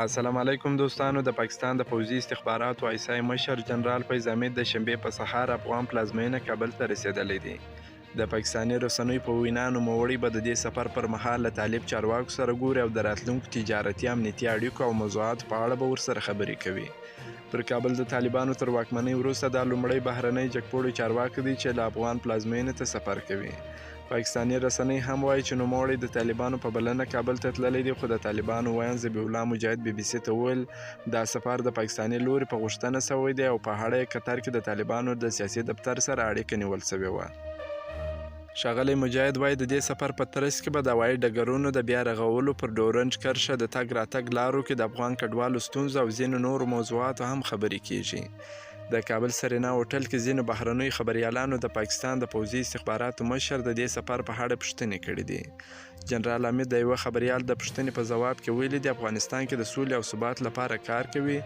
السلام علیکم دوستانو. د پاکستان د پوځي استخباراتو آی مشر جنرال فیض حمید د شنبې په سهار افغان پلازمینه کابل ته رسېدلی دی. د پاکستاني رسنیو په وینا نوموړی به د دې سفر پر مهال له طالب چارواکو سره ګوري او د راتلونکو تجارتي امنیتي اړیکو او موضوعاتو په اړه به ورسره خبرې کوي. پر کابل د طالبانو تر واکمنۍ وروسته دا لومړی بهرنی جګپوړی چارواکی دی چې له افغان پلازمینې ته سفر کوي. پاکستاني رسنۍ هم وایي چې نوموړی د طالبانو په بلنه کابل ته تللی دی، خو د طالبانو ویاند ذبیح الله مجاهد BBC ته وویل دا سفر د پاکستاني لوري په غوښتنه سوی دی او په هړی قطر کې د طالبانو د سیاسي دفتر سره اړیکه نیول سوې وه. ښاغلی مجاهد وایي د دې سفر په ترڅ کې به د هوایي ډګرونو د بیا رغولو، پر ډورنډ کرښه د تګ راتګ لارو کې د افغان کډوالو ستونزو او ځینو نورو موضوعاتو هم خبرې کیږي. د کابل سرینا هوټل کې ځینو بهرنیو خبریالانو د پاکستان د پوځي استخباراتو مشر د دې سفر په اړه پوښتنې کړې دي. جنرال حمید د یوه خبریال د پوښتنې په ځواب کې ویلي دي افغانستان کې د سولې او ثبات لپاره کار کوي،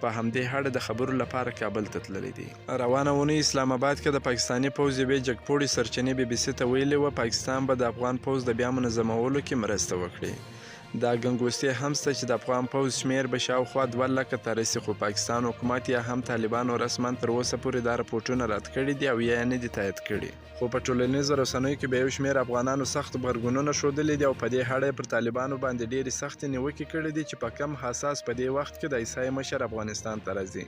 په همدې اړه د خبرو لپاره کابل ته تللی دی. روانه اونۍ اسلام آباد کې د پاکستاني پوځ یوې جګپوړې سرچینې BBC ته ویلي وه پاکستان به د افغان پوځ د بیا منظمولو کې مرسته وکړي. دا ګنګوستې هم شته چې د افغان پوځ شمیر به شاوخوا 2 لکه ته رسي، خو پاکستان حکومت یا هم طالبانو رسما تر اوسه پورې دا رپورټونه رد کړي دي او یا یې نه دي تایید کړي. خو په ټولنیزو رسنیو کې به یو شمیر افغانانو سخت غبرګونونه ښودلي دي او په دې اړه پر طالبانو باندې ډېرې سختې نیوکې کړي دي چې په کم حساس په دې وخت کې د عیسی مشر افغانستان ته راځي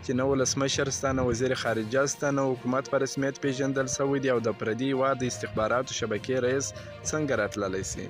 چې نه ولسمشر سته، نه وزیر خارجه سته، نه حکومت په رسمیت پیژندل سوی دی او د پردي هیواد د استخباراتو شبکې رئیس څنګه راتللی سي.